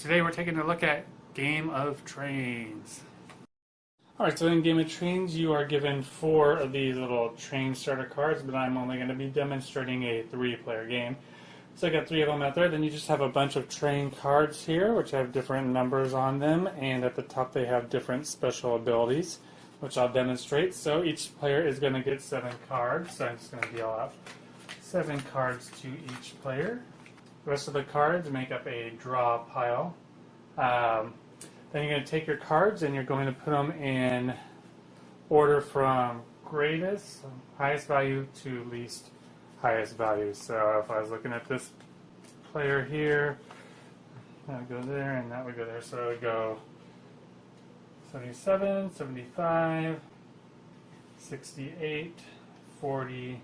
Today we're taking a look at Game of Trains. Alright, so in Game of Trains you are given 4 of these little train starter cards, but I'm only going to be demonstrating a 3-player game. So I got 3 of them out there. Then you just have a bunch of train cards here, which have different numbers on them, and at the top they have different special abilities, which I'll demonstrate. So each player is going to get 7 cards, so I'm just going to deal out 7 cards to each player. The rest of the cards make up a draw pile. Then you're going to take your cards and you're going to put them in order from greatest, highest value, to least highest value. So if I was looking at this player here, that would go there and that would go there. So it would go 77, 75, 68, 40,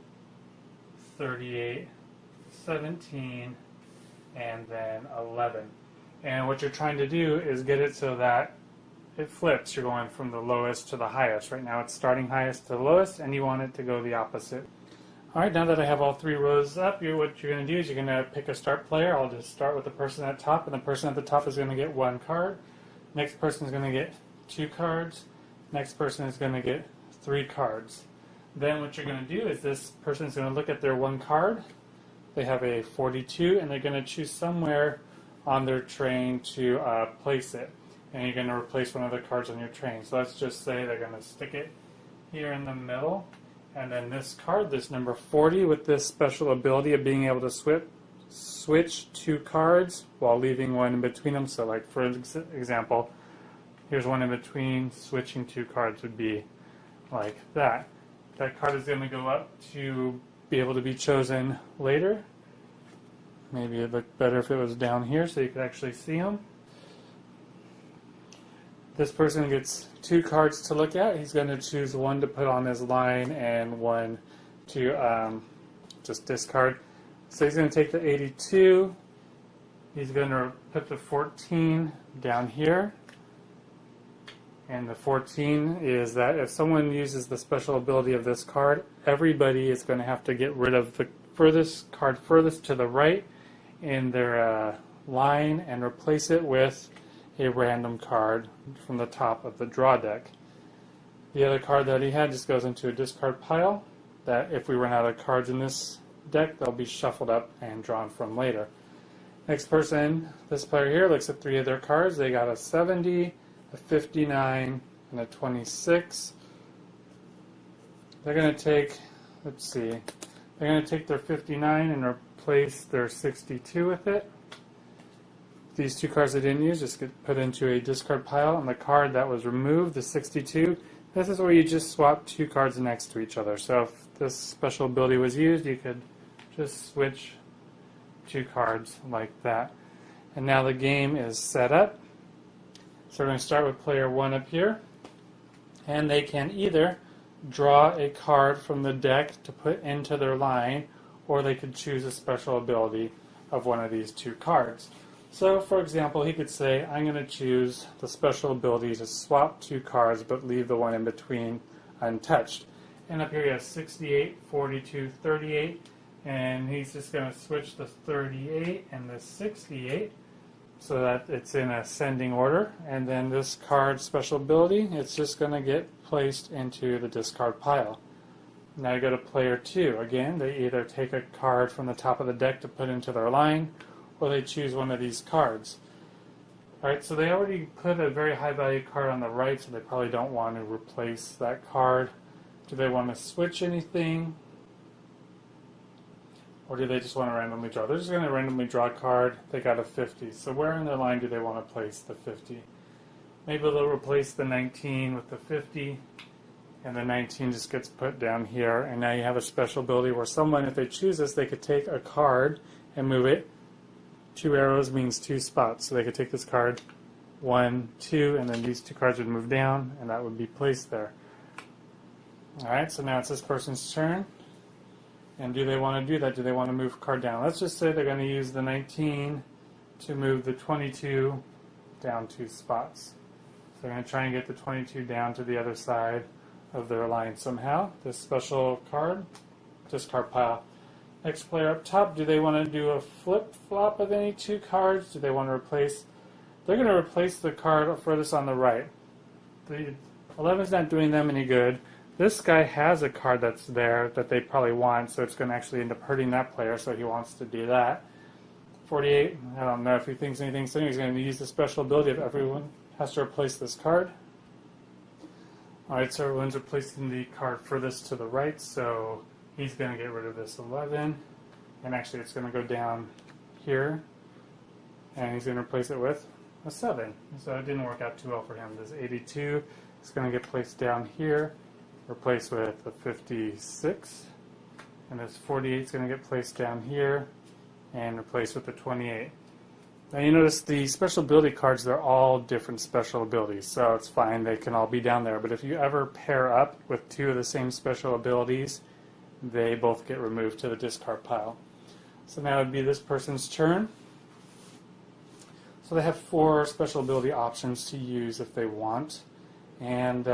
38, 17, and then 11. And what you're trying to do is get it so that it flips. You're going from the lowest to the highest. Right now it's starting highest to the lowest, and you want it to go the opposite. Alright, now that I have all 3 rows up, what you're going to do is you're going to pick a start player. I'll just start with the person at the top, and the person at the top is going to get 1 card. Next person is going to get 2 cards. Next person is going to get 3 cards. Then what you're going to do is this person is going to look at their 1 card. They have a 42, and they're going to choose somewhere on their train to place it. And you're going to replace one of the cards on your train. So let's just say they're going to stick it here in the middle. And then this card, this number 40, with this special ability of being able to switch 2 cards while leaving one in between them. So like for example, here's one in between. Switching 2 cards would be like that. That card is going to go up to be able to be chosen later. Maybe it'd look better if it was down here so you could actually see them. This person gets 2 cards to look at. He's going to choose 1 to put on his line and 1 to just discard. So he's going to take the 82. He's going to put the 14 down here. And the 14 is that if someone uses the special ability of this card, everybody is going to have to get rid of the card furthest to the right in their line and replace it with a random card from the top of the draw deck. The other card that he had just goes into a discard pile, that if we run out of cards in this deck, they'll be shuffled up and drawn from later. Next person, this player here, looks at 3 of their cards. They got a 70, a 59, and a 26. They're going to take, let's see, they're going to take their 59 and replace their 62 with it. These 2 cards they didn't use just get put into a discard pile, and the card that was removed, the 62, this is where you just swap 2 cards next to each other. So if this special ability was used, you could just switch 2 cards like that. And now the game is set up. So we're going to start with player 1 up here, and they can either draw a card from the deck to put into their line, or they could choose a special ability of one of these 2 cards. So for example, he could say, I'm going to choose the special ability to swap 2 cards but leave the one in between untouched. And up here he has 68, 42, 38, and he's just going to switch the 38 and the 68 so that it's in ascending order. And then this card special ability, it's just going to get placed into the discard pile. Now you go to player 2. Again, they either take a card from the top of the deck to put into their line, or they choose one of these cards. Alright, so they already put a very high value card on the right, so they probably don't want to replace that card. Do they want to switch anything? Or do they just want to randomly draw? They're just going to randomly draw a card. They got a 50. So where in their line do they want to place the 50? Maybe they'll replace the 19 with the 50, and the 19 just gets put down here. And now you have a special ability where someone, if they choose this, they could take a card and move it. 2 arrows means 2 spots. So they could take this card, 1, 2, and then these 2 cards would move down, and that would be placed there. Alright, so now it's this person's turn. And do they want to do that? Do they want to move a card down? Let's just say they're going to use the 19 to move the 22 down 2 spots. So they're going to try and get the 22 down to the other side of their line somehow. This special card, discard pile. Next player up top, do they want to do a flip-flop of any 2 cards? Do they want to replace they're going to replace the card furthest on the right. The 11's not doing them any good. This guy has a card that's there that they probably want, so it's going to actually end up hurting that player, so he wants to do that. 48, I don't know if he thinks anything, so he's going to use the special ability of everyone has to replace this card. Alright, so everyone's replacing the card furthest to the right, so he's going to get rid of this 11, and actually it's going to go down here, and he's going to replace it with a 7. So it didn't work out too well for him. This 82 is going to get placed down here, replaced with a 56, and this 48 is going to get placed down here and replaced with a 28. Now you notice the special ability cards, they're all different special abilities, so it's fine, they can all be down there, but if you ever pair up with two of the same special abilities, they both get removed to the discard pile. So now it would be this person's turn. So they have 4 special ability options to use if they want, and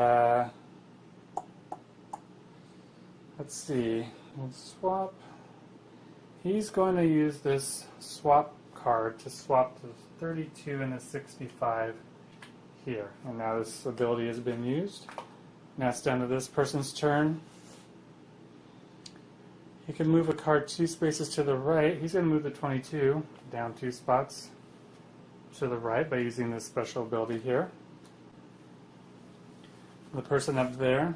let's see, we'll swap. He's going to use this swap card to swap the 32 and the 65 here. And now this ability has been used. Now it's down to this person's turn. He can move a card 2 spaces to the right. He's going to move the 22 down 2 spots to the right by using this special ability here. The person up there,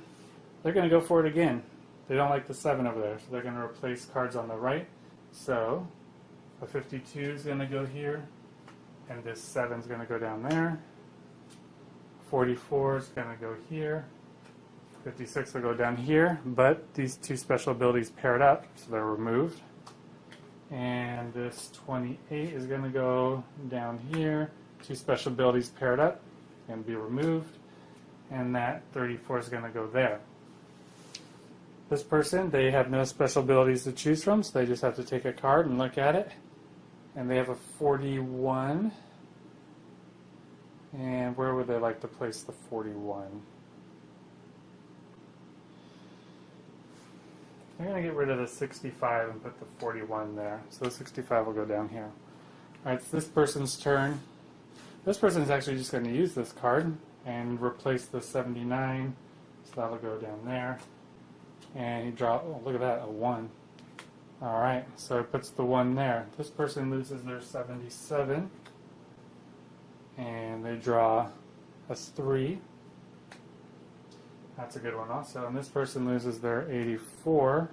they're going to go for it again. They don't like the 7 over there, so they're going to replace cards on the right. So a 52 is going to go here, and this 7 is going to go down there. 44 is going to go here. 56 will go down here, but these 2 special abilities paired up, so they're removed. And this 28 is going to go down here. 2 special abilities paired up and be removed. And that 34 is going to go there. This person, they have no special abilities to choose from, so they just have to take a card and look at it. And they have a 41. And where would they like to place the 41? They're going to get rid of the 65 and put the 41 there. So the 65 will go down here. Alright, it's this person's turn. This person is actually just going to use this card and replace the 79. So that'll go down there. And he draws, oh, look at that, a 1. Alright, so it puts the 1 there. This person loses their 77. And they draw a 3. That's a good one also. And this person loses their 84.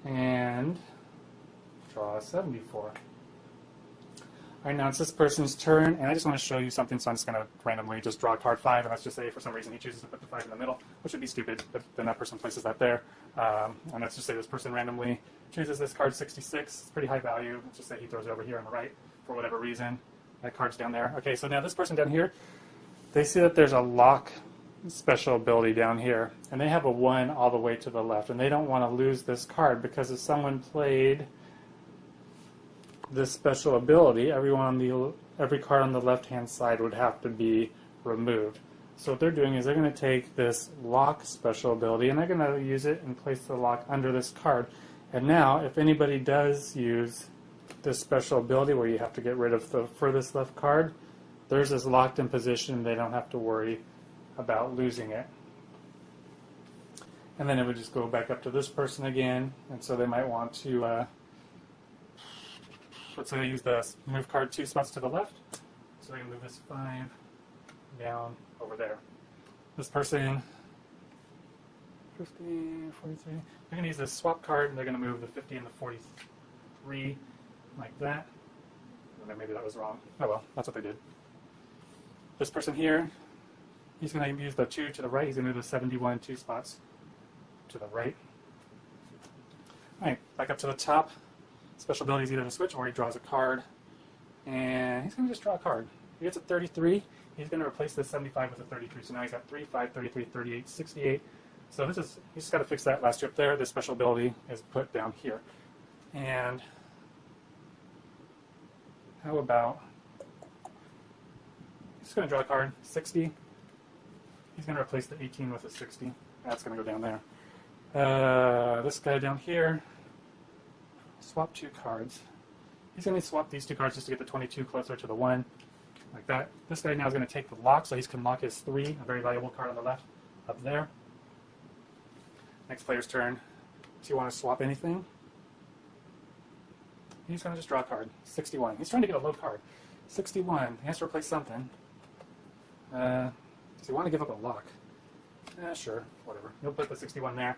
And draw a 74. Alright, now it's this person's turn, and I just want to show you something, so I'm just going to randomly just draw card 5, and let's just say for some reason he chooses to put the 5 in the middle, which would be stupid, but then that person places that there. And let's just say this person randomly chooses this card 66, it's pretty high value, let's just say he throws it over here on the right for whatever reason. That card's down there. Okay, so now this person down here, they see that there's a lock special ability down here, and they have a 1 all the way to the left, and they don't want to lose this card, because if someone played this special ability, every card on the left-hand side would have to be removed. So what they're doing is they're going to take this lock special ability and they're going to use it and place the lock under this card. And now, if anybody does use this special ability where you have to get rid of the furthest left card, theirs is locked in position. They don't have to worry about losing it. And then it would just go back up to this person again, and so they might want to let's say I use the move card 2 spots to the left, so I can move this 5 down over there. This person, 50, 43, they're going to use this swap card, and they're going to move the 50 and the 43 like that. And then maybe that was wrong. Oh well, that's what they did. This person here, he's going to use the 2 to the right. He's going to move the 71 2 spots to the right. Alright, back up to the top. Special ability is either to switch or he draws a card. And he's going to just draw a card. He gets a 33. He's going to replace this 75 with a 33. So now he's got 3, 5, 33, 38, 68. So this is, he's just got to fix that last year up there. This special ability is put down here. And how about, he's going to draw a card, 60. He's going to replace the 18 with a 60. That's going to go down there. This guy down here, swap 2 cards. He's going to swap these 2 cards just to get the 22 closer to the 1, like that. This guy now is going to take the lock, so he can lock his 3, a very valuable card on the left, up there. Next player's turn. Do you want to swap anything? He's going to just draw a card. 61. He's trying to get a low card. 61. He has to replace something. Does he want to give up a lock? Sure, whatever. He'll put the 61 there.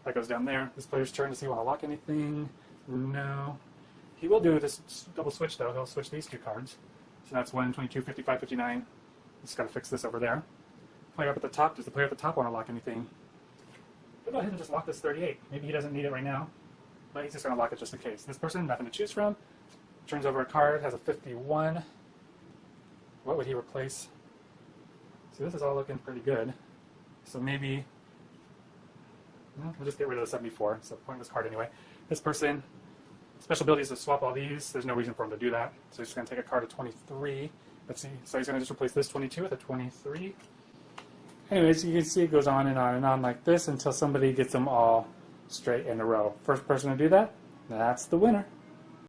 That goes down there. This player's turn. Does he want to lock anything? No. He will do this double switch, though. He'll switch these 2 cards. So that's 1, 22, 55, 59. Just got to fix this over there. Player up at the top. Does the player at the top want to lock anything? We'll go ahead and just lock this 38. Maybe he doesn't need it right now, but he's just going to lock it just in case. This person, nothing to choose from, turns over a card, has a 51. What would he replace? See, this is all looking pretty good. So maybe, we'll just get rid of the 74. It's a pointless card anyway. This person, special ability is to swap all these. There's no reason for him to do that. So he's just going to take a card of 23. Let's see. So he's going to just replace this 22 with a 23. Anyways, you can see it goes on and on and on like this until somebody gets them all straight in a row. First person to do that, that's the winner.